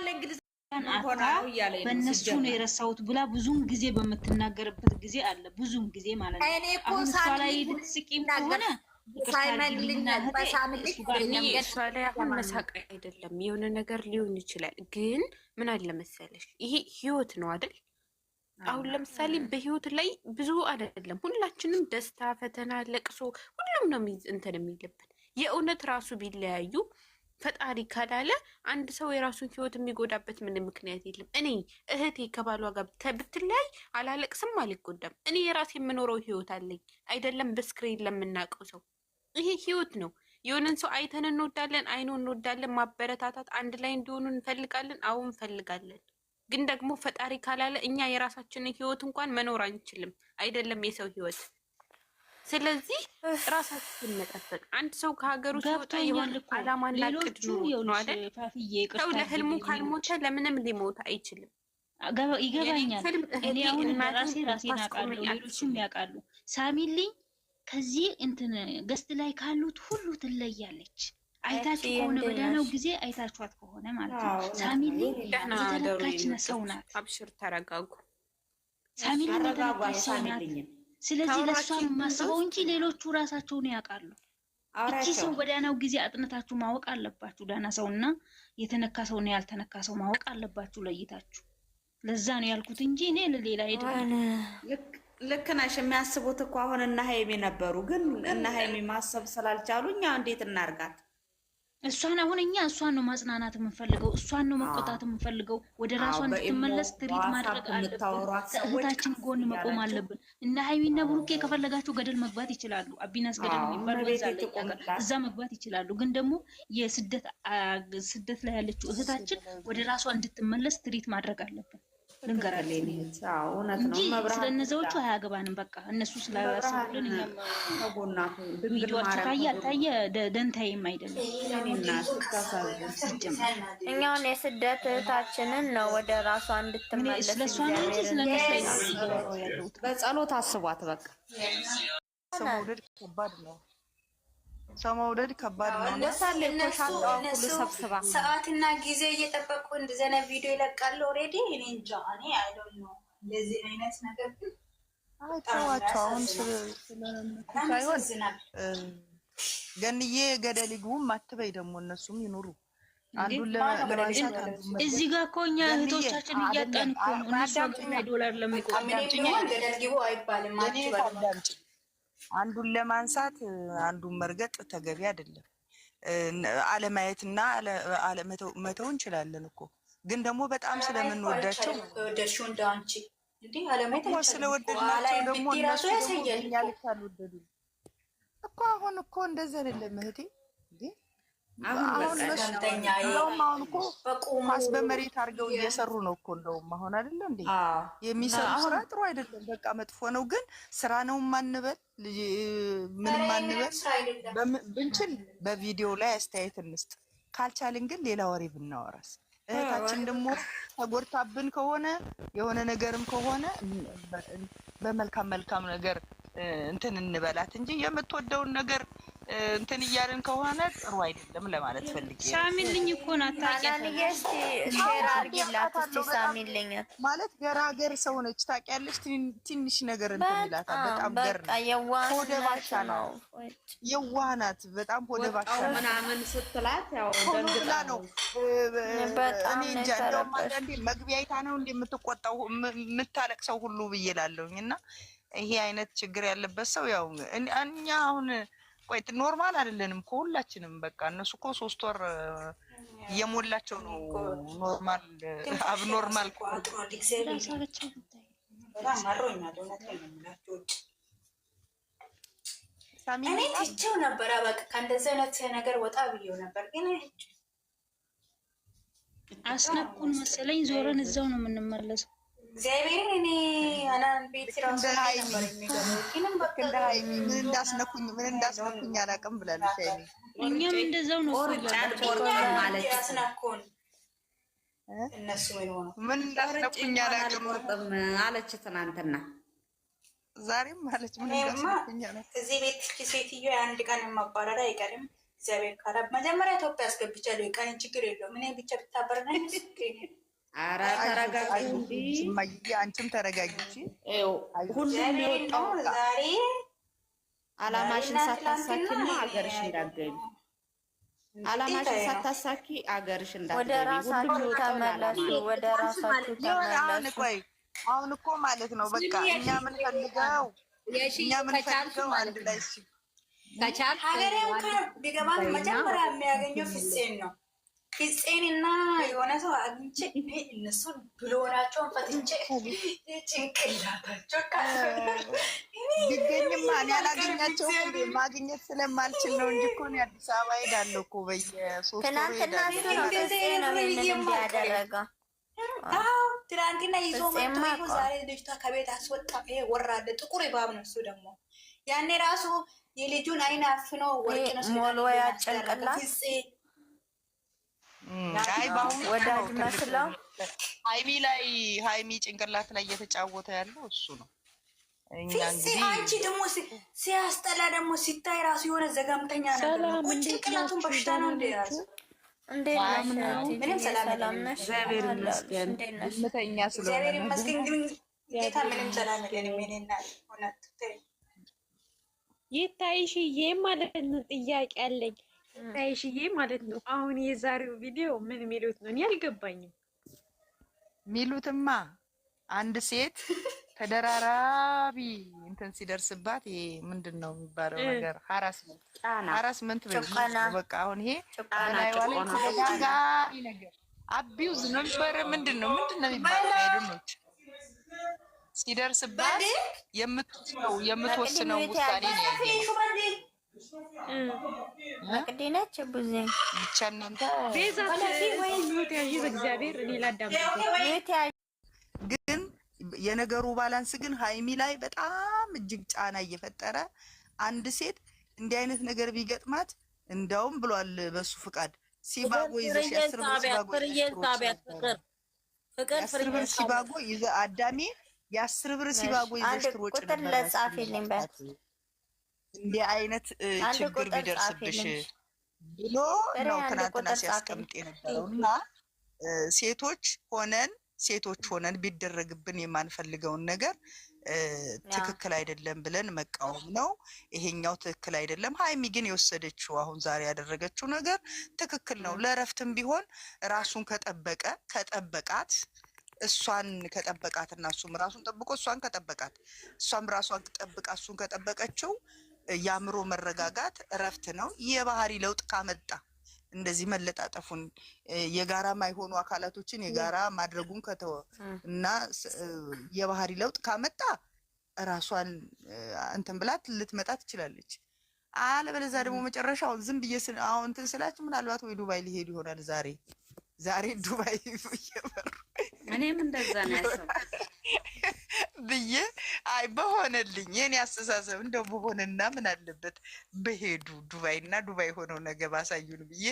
ለእንግሊዝ አታ በእነሱ ነው የረሳሁት ብላ ብዙም ጊዜ በምትናገርበት ጊዜ አለ። ብዙም ጊዜ ማለት ነው። አሁን እሷ ላይ ድስቂም ከሆነ እሷ ላይ አሁን መሳቅ አይደለም የሆነ ነገር ሊሆን ይችላል። ግን ምን አለ መሰለሽ ይሄ ህይወት ነው አይደል? አሁን ለምሳሌ በህይወት ላይ ብዙ አይደለም ሁላችንም ደስታ፣ ፈተና፣ ለቅሶ ሁሉም ነው እንትን የሚልብን። የእውነት ራሱ ቢለያዩ ፈጣሪ ካላለ አንድ ሰው የራሱን ህይወት የሚጎዳበት ምንም ምክንያት የለም። እኔ እህቴ ከባሏ ጋር ብትለያይ አላለቅስም፣ አልጎዳም። እኔ የራሴ የምኖረው ህይወት አለኝ አይደለም በስክሪን ለምናውቀው ሰው። ይሄ ህይወት ነው። የሆነን ሰው አይተን እንወዳለን፣ አይኑ እንወዳለን፣ ማበረታታት፣ አንድ ላይ እንዲሆኑ እንፈልጋለን። አዎ እንፈልጋለን። ግን ደግሞ ፈጣሪ ካላለ እኛ የራሳችንን ህይወት እንኳን መኖር አንችልም፣ አይደለም የሰው ህይወት። ስለዚህ ራሳችን መጠበቅ። አንድ ሰው ከሀገሩ ሲወጣ የሆነ አላማና እቅድ ነው አይደል? ሰው ለህልሙ ካልሞተ ለምንም ሊሞት አይችልም። ይገባኛል። እኔ አሁን ራሴን አውቃለሁ፣ ሌሎችም ያውቃሉ። ሳሚልኝ ከዚህ እንትን ገስት ላይ ካሉት ሁሉ ትለያለች። አይታችሁ ከሆነ በዳነው ጊዜ አይታችኋት ከሆነ ማለት ነው። ሳሚልኝ የተለካች ሰው ናት። አብሽር ተረጋጉ። ሳሚልኝ የተለካች ሰው ናት። ስለዚህ ለሷ ማስበው እንጂ ሌሎቹ ራሳቸውን ያውቃሉ። እቺ ሰው በዳናው ጊዜ አጥነታችሁ ማወቅ አለባችሁ። ዳና ሰውና የተነካ ሰውና ያልተነካ ሰው ማወቅ አለባችሁ ለይታችሁ። ለዛ ነው ያልኩት እንጂ እኔ ለሌላ አይደለም። ልክ ነሽ። የሚያስቡት እኮ አሁን እና ሀይሚ ነበሩ፣ ግን እና ሀይሚ ማሰብ ስላልቻሉ እኛ እንዴት እናርጋት? እሷን አሁን እኛ እሷን ነው ማጽናናት የምንፈልገው፣ እሷን ነው መቆጣት የምንፈልገው። ወደ ራሷ እንድትመለስ ትሪት ማድረግ አለብን። እህታችን ጎን መቆም አለብን። እና ሀይሚና ብሩኬ ከፈለጋችሁ ገደል መግባት ይችላሉ። አቢናስ ገደል የሚባል እዛ መግባት ይችላሉ። ግን ደግሞ ስደት ላይ ያለችው እህታችን ወደ ራሷ እንድትመለስ ትሪት ማድረግ አለብን። ልንገራለን እንጂ ስለነዛዎቹ አያገባንም። በቃ እነሱ ስላላሰቡልን እኛም ቪዲዮአቸው ታየ ደንታይም አይደለም። እኛውን የስደት እህታችንን ነው ወደ ራሷ እንድትመለስ ስለሷ ነው እንጂ ስለነሱ ያለው በጸሎት አስቧት። በቃ ሰው መውደድ ከባድ ነው። ሰው መውደድ ከባድ ነው። እነሱ ሰዓትና ጊዜ እየጠበቁ እንደዘነ ቪዲዮ ይለቃሉ። ኦሬዲ እኔ እንጃ እኔ አይዶን ነው ለዚህ አይነት ነገር ግን አይተዋቸው። አሁን ሳይሆን ገንዬ ገደል ይግቡም አትበይ። ደግሞ እነሱም ይኖሩ አንዱን ለማንሳት እዚህ ጋር እኮ እኛ እህቶቻችን እያጣን እኮ ነው። እነሱ $1 ለሚቆም ገደል ግቡ አይባልም። አንዱን ለማንሳት አንዱን መርገጥ ተገቢ አይደለም። አለማየትና አለመተው እንችላለን እኮ ግን ደግሞ በጣም ስለምንወዳቸው ወደሹ እንዳንቺ እንዴ አለማየት ስለወደድናቸው ደግሞ እነሱ ያሳያል ካልወደዱ እኮ አሁን እኮ እንደዚህ አይደለም እህቴ እንዴ አሁን እኮ ኳስ በመሬት አድርገው እየሰሩ ነው እኮ። እንደውም አሁን አይደለ እንዴ የሚሰሩ ስራ ጥሩ አይደለም፣ በቃ መጥፎ ነው። ግን ስራ ነው ማንበል ምንም ማንበል ብንችል በቪዲዮ ላይ አስተያየት እንስጥ፣ ካልቻልን ግን ሌላ ወሬ ብናወራስ። እህታችን ደግሞ ተጎድታብን ከሆነ የሆነ ነገርም ከሆነ በመልካም ነገር እንትን እንበላት እንጂ የምትወደውን ነገር እንትን እያልን ከሆነ ጥሩ አይደለም ለማለት ፈልጌ። ሳሚልኝ እኮ ናት ታውቂያለሽ። ሼር አድርጊላት እስቲ ሳሚልኝ ማለት ገራገር ሰው ነች ታውቂያለሽ። ትንሽ ነገር እንትን ይላታል። በጣም ገር ሆደ ባሻ ነው፣ የዋህ ናት በጣም ሆደ ባሻ ምናምን ስትላት ያው ደንግላ ነው። እኔ እንጃ እንደውም አንዳንዴ መግቢያ አይታ ነው እንደምትቆጣው የምታለቅሰው ሁሉ ብዬ እላለሁኝ። እና ይሄ አይነት ችግር ያለበት ሰው ያው እኛ አሁን ቆይ ኖርማል አይደለንም ከሁላችንም። በቃ እነሱ እኮ 3 ወር እየሞላቸው ነው ኖርማል አብኖርማል እኔ ትቼው ነበረ። በቃ ከእንደዚህ አይነት ነገር ወጣ ብዬው ነበር፣ ግን አስነኩን መሰለኝ። ዞረን እዛው ነው የምንመለሰው። እግዚአብሔር እኔ አናን ቤት ራሱ ምን እንዳስነኩኝ አላውቅም ብላለች። እኛም እንደዛው ነው ማለት ያስነኩን እነሱ ምን እንዳስነኩኝ አላውቅም አለች ትናንትና። ዛሬም አለች ምን እንዳስነኩኝ አላውቅም። እዚህ ቤት ሴትዮ አንድ ቀን ማባረር አይቀርም። እግዚአብሔር ካለ መጀመሪያ ኢትዮጵያ አስገብቻለሁ። የቀን ችግር የለውም። እኔ ብቻ ብታበረና ኧረ ተረጋጊ እንጂ አንቺም ተረጋጊ። ሁሉም የወጣው ዛሬ አላማሽን ሳታሳኪማ አገርሽ እንዳትገቢ፣ አላማሽን ሳታሳኪ አገርሽ እንዳትገቢ። ወደ ራሳችሁ ተመለሱ፣ ወደ ራሳችሁ ተመለሱ። አሁን እኮ ማለት ነው በቃ እኛ ምን ፈልገው አንድ ላይ ከቻል ሀገሬው ቢገባ መጀመሪያ የሚያገኘው ፍፄን ነው። ፍፄንና የሆነ ሰው አግኝቼ እነሱን ብሎናቸውን ፈትቼ ጭንቅላታቸው ቢገኝማ እኔ አላገኛቸው ማግኘት ስለማልችል ነው እንጂ እኮ እኔ አዲስ አበባ ሄዳለሁ እኮ በየሶስት ትናንትና እሱ ነው ፍፄ ነው ይሄንን እንዲያደረገው። ትናንትና ይዞ መጥቶ ዛሬ ልጅቷ ከቤት አስወጣ። ይሄ ወራደ ጥቁር እባብ ነው እሱ ደግሞ ያኔ ራሱ የልጁን አይን አፍኖ ወርቅ ነው ሞልወያ ጭንቅላት ወዳጅ መስለው ሃይሚ ጭንቅላት ላይ እየተጫወተ ያለው እሱ ነው። አንቺ ደግሞ ሲያስጠላ ደግሞ ሲታይ ራሱ የሆነ ዘጋምተኛ ነገር ነው። ጭንቅላቱን በሽታ ነው እንደ ያዙ ምንም ሰላም ነሽ? እግዚአብሔር ይመስገን። እግዚአብሔር ይመስገን። ግን ጌታ ምንም ሰላም የለንም። እኔና ሆነት ይታይሽዬ ማለት ነው። ጥያቄ አለኝ። ይታይሽዬ ማለት ነው። አሁን የዛሬው ቪዲዮ ምን ሚሉት ነው? እኔ አልገባኝም። ሚሉትማ አንድ ሴት ተደራራቢ እንትን ሲደርስባት ይሄ ምንድን ነው የሚባለው ነገር ሀራስመንት በቃ አሁን ይሄ ተደጋጋሚ ነገር አቢውዝ ነው የሚባለው ምንድን ነው የሚባለው አይደኖች ሲደርስባት የምትወስነው ውሳኔ ነው መቅዲነች ብዙ ብቻ እናንተ ቤዛ ወይ ኑት ያዥ በእግዚአብሔር እኔ ላዳምጥ ግን የነገሩ ባላንስ ግን ሃይሚ ላይ በጣም እጅግ ጫና እየፈጠረ አንድ ሴት እንዲህ አይነት ነገር ቢገጥማት እንደውም ብሏል በሱ ፍቃድ ሲባጎ ይዘሽ የአስር ብር ሲባጎ ይዘ አዳሜ የ10 ብር ሲባጎ ይዘሽ ትሮጭ ቁጥር ለጻፊልኝ በት እንዲህ አይነት ችግር ቢደርስብሽ ብሎ ነው ትናንትና ሲያስቀምጥ የነበረው እና ሴቶች ሆነን ቢደረግብን የማንፈልገውን ነገር ትክክል አይደለም ብለን መቃወም ነው። ይሄኛው ትክክል አይደለም። ሃይሚ ግን የወሰደችው አሁን ዛሬ ያደረገችው ነገር ትክክል ነው። ለእረፍትም ቢሆን ራሱን ከጠበቃት እሷን ከጠበቃትና እሱም ራሱን ጠብቆ እሷን ከጠበቃት እሷም ራሷን ጠብቃ እሱን ከጠበቀችው የአእምሮ መረጋጋት እረፍት ነው። የባህሪ ለውጥ ካመጣ እንደዚህ መለጣጠፉን የጋራ ማይሆኑ አካላቶችን የጋራ ማድረጉን ከተወ እና የባህሪ ለውጥ ካመጣ ራሷን እንትን ብላት ልትመጣ ትችላለች። አለበለዚያ ደግሞ መጨረሻውን ዝም ብዬ አሁን እንትን ስላችሁ ምናልባት ወይ ዱባይ ሊሄዱ ይሆናል። ዛሬ ዱባይ እየበሩ እኔም እንደዛ ነው ያሰብኩት ብዬ አይ በሆነልኝ የኔ አስተሳሰብ እንደው በሆነና ምን አለበት በሄዱ ዱባይ ሆነው ነገ ባሳዩን ብዬ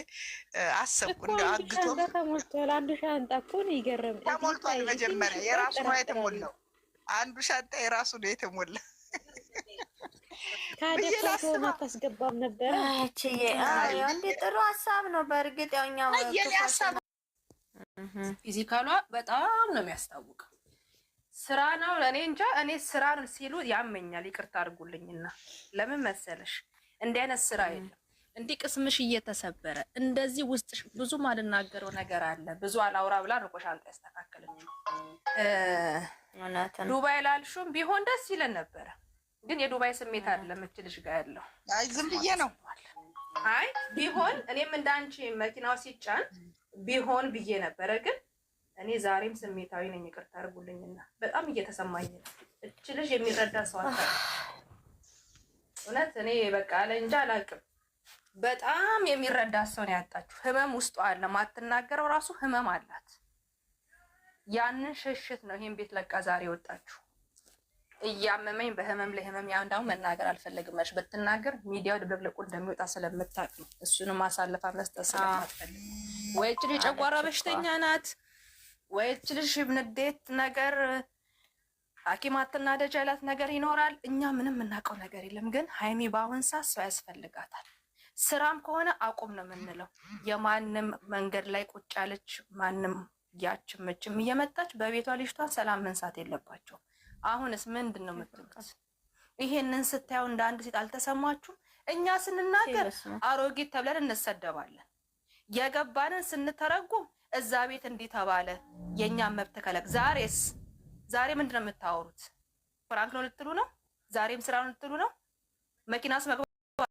አሰብኩ። እንደው አግቶም ተሞልቷል። አንዱ ሻንጣ እኮ ነው ይገርም ተሞልቷል። መጀመሪያ የራሱ ነው የተሞላው። አንዱ ሻንጣ የራሱ ነው የተሞላ ታዲያ ፎቶ ማታስገባም ነበር። እንዴ ጥሩ ሀሳብ ነው። በእርግጥ ያውኛው ፊዚካሏ በጣም ነው የሚያስታውቀው። ስራ ነው ለእኔ እንጃ። እኔ ስራ ነው ሲሉ ያመኛል። ይቅርታ አድርጉልኝና ለምን መሰለሽ እንዲህ አይነት ስራ የለም። እንዲህ ቅስምሽ እየተሰበረ እንደዚህ ውስጥሽ ብዙ ማልናገረው ነገር አለ። ብዙ አላውራ ብላ ነው ሻንጣ ያስተካከለኝ። ዱባይ ላልሹም ቢሆን ደስ ይለን ነበረ፣ ግን የዱባይ ስሜት አይደለም እችልሽ ጋር ያለው። አይ ዝም ብዬ ነው። አይ ቢሆን እኔም እንዳንቺ መኪናው ሲጫን ቢሆን ብዬ ነበረ፣ ግን እኔ ዛሬም ስሜታዊ ነኝ። ይቅርታ አድርጉልኝና በጣም እየተሰማኝ ነው። እችልሽ የሚረዳ ሰው አጣ። እውነት እኔ በቃ ለእንጃ አላውቅም። በጣም የሚረዳ ሰው ነው ያጣችሁ። ህመም ውስጧ አለ። ማትናገረው ራሱ ህመም አላት። ያንን ሽሽት ነው ይሄን ቤት ለቃ ዛሬ ወጣችሁ። እያመመኝ በህመም ላይ ህመም ያ እንዳው መናገር አልፈለግም። እሺ ብትናገር ሚዲያው ድብልቅልቁ እንደሚወጣ ስለምታውቅ ነው። እሱንም ማሳለፋ መስጠት ስለማትፈልግ ወይ እቺ ጨጓራ በሽተኛ ናት ወይ እቺ ልጅ ንዴት ነገር ሐኪም አትናደጅ ያላት ነገር ይኖራል። እኛ ምንም የምናውቀው ነገር የለም። ግን ሃይሚ በአሁን ሰዓት ሰው ያስፈልጋታል። ስራም ከሆነ አቁም ነው የምንለው። የማንም መንገድ ላይ ቁጭ ያለች ማንም ያችምችም እየመጣች በቤቷ ልጅቷን ሰላም መንሳት የለባቸው። አሁንስ ምንድን ነው የምትሉት? ይሄንን ስታየው እንደ አንድ ሴት አልተሰማችሁም? እኛ ስንናገር አሮጊት ተብለን እንሰደባለን። የገባንን ስንተረጉም እዛ ቤት እንዲህ ተባለ፣ የእኛን መብት ከለቅ። ዛሬ ምንድን ነው የምታወሩት? ፍራንክ ነው ልትሉ ነው? ዛሬም ስራ ነው ልትሉ ነው? መኪናስ